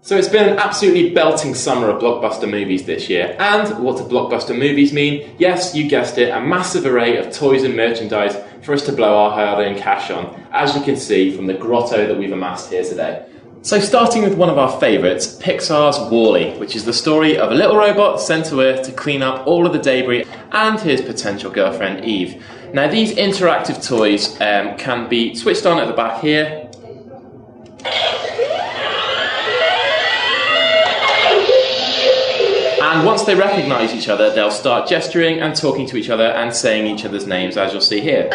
So it's been an absolutely belting summer of blockbuster movies this year. And what do blockbuster movies mean? Yes, you guessed it, a massive array of toys and merchandise for us to blow our hard-earned cash on, as you can see from the grotto that we've amassed here today. So starting with one of our favourites, Pixar's WALL-E, which is the story of a little robot sent to Earth to clean up all of the debris and his potential girlfriend Eve. Now these interactive toys can be switched on at the back here. And once they recognise each other, they'll start gesturing and talking to each other and saying each other's names, as you'll see here.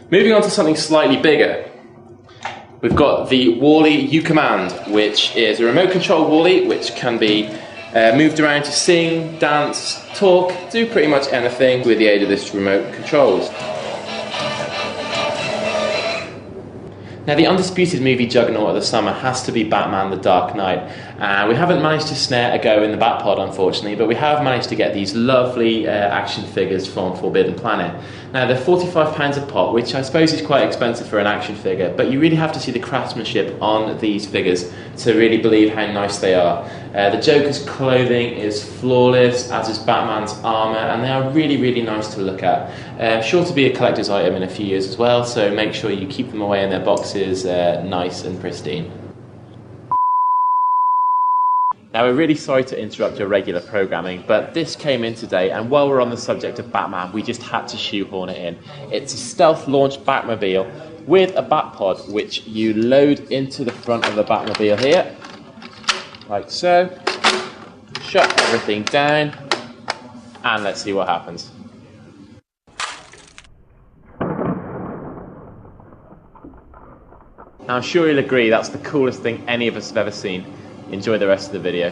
Moving on to something slightly bigger. We've got the WALL-E UCommand, which is a remote control WALL-E which can be moved around to sing, dance, talk, do pretty much anything with the aid of this remote controls. Now the undisputed movie juggernaut of the summer has to be Batman: The Dark Knight. We haven't managed to snare a go in the Batpod, unfortunately, but we have managed to get these lovely action figures from Forbidden Planet. Now they're £45 a pop, which I suppose is quite expensive for an action figure, but you really have to see the craftsmanship on these figures to really believe how nice they are. The Joker's clothing is flawless, as is Batman's armour, and they are really, really nice to look at. Sure to be a collector's item in a few years as well, so make sure you keep them away in their boxes nice and pristine. Now we're really sorry to interrupt your regular programming, but this came in today, and while we're on the subject of Batman, we just had to shoehorn it in. It's a stealth-launched Batmobile with a Batpod, which you load into the front of the Batmobile here, like so. Shut everything down, and let's see what happens. Now I'm sure you'll agree that's the coolest thing any of us have ever seen. Enjoy the rest of the video.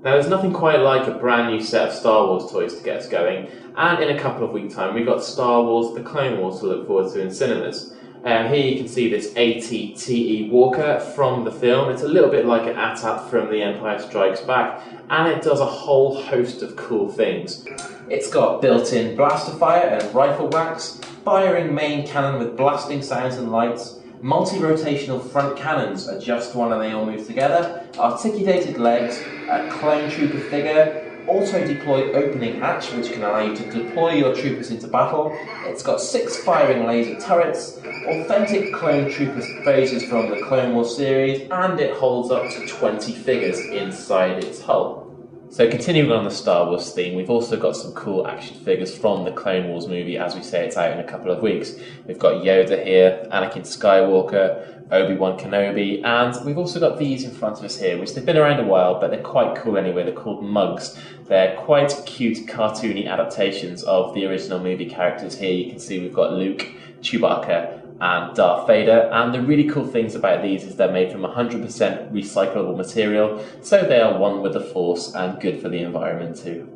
Now there's nothing quite like a brand new set of Star Wars toys to get us going, and in a couple of weeks' time we've got Star Wars: The Clone Wars to look forward to in cinemas. Here you can see this AT-TE Walker from the film. It's a little bit like an AT-AT from The Empire Strikes Back, and it does a whole host of cool things. It's got built-in blaster fire and rifle wax, firing main cannon with blasting sounds and lights, multi-rotational front cannons adjust one and they all move together, articulated legs, a clone trooper figure, auto-deploy opening hatch which can allow you to deploy your troopers into battle. It's got 6 firing laser turrets, authentic clone troopers phases from the Clone Wars series, and it holds up to 20 figures inside its hull. So continuing on the Star Wars theme, we've also got some cool action figures from the Clone Wars movie, as we say it's out in a couple of weeks. We've got Yoda here, Anakin Skywalker, Obi-Wan Kenobi, and we've also got these in front of us here, which they've been around a while, but they're quite cool anyway. They're called Mugs. They're quite cute, cartoony adaptations of the original movie characters. Here you can see we've got Luke, Chewbacca, and Darth Vader, and the really cool things about these is they're made from 100% recyclable material, so they are one with the Force and good for the environment too.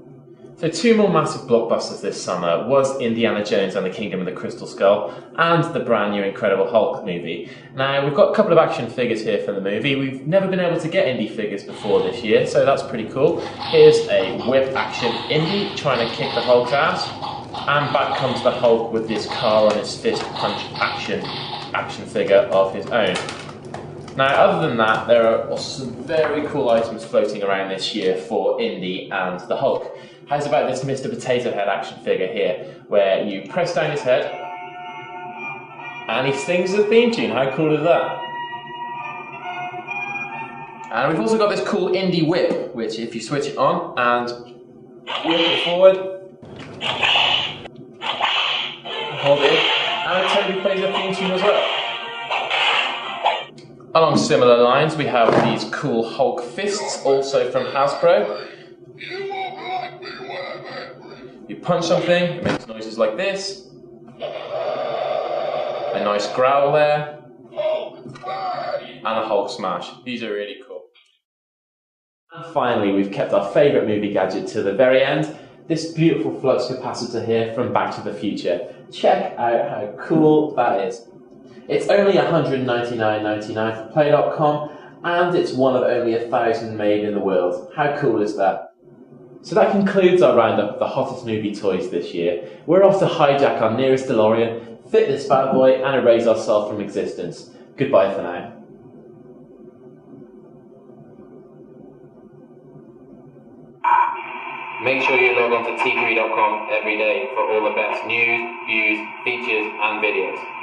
So 2 more massive blockbusters this summer was Indiana Jones and the Kingdom of the Crystal Skull and the brand new Incredible Hulk movie. Now we've got a couple of action figures here from the movie. We've never been able to get indie figures before this year, so that's pretty cool. Here's a whip action indie trying to kick the Hulk's ass. And back comes the Hulk with this car on his fist punch action figure of his own. Now, other than that, there are some very cool items floating around this year for Indy and the Hulk. How's about this Mr. Potato Head action figure here, where you press down his head and he sings the theme tune? How cool is that? And we've also got this cool Indy whip, which if you switch it on and whip it forward, hold it in, and it totally plays a theme tune as well. Along similar lines, we have these cool Hulk fists, also from Hasbro. You punch something, it makes noises like this. A nice growl there. And a Hulk smash. These are really cool. And finally, we've kept our favourite movie gadget to the very end. This beautiful flux capacitor here from Back to the Future. Check out how cool that is. It's only $199.99 for Play.com, and it's one of only 1,000 made in the world. How cool is that? So that concludes our roundup of the hottest movie toys this year. We're off to hijack our nearest DeLorean, fit this bad boy, and erase ourselves from existence. Goodbye for now. Make sure you log on to t3.com every day for all the best news, views, features, and videos.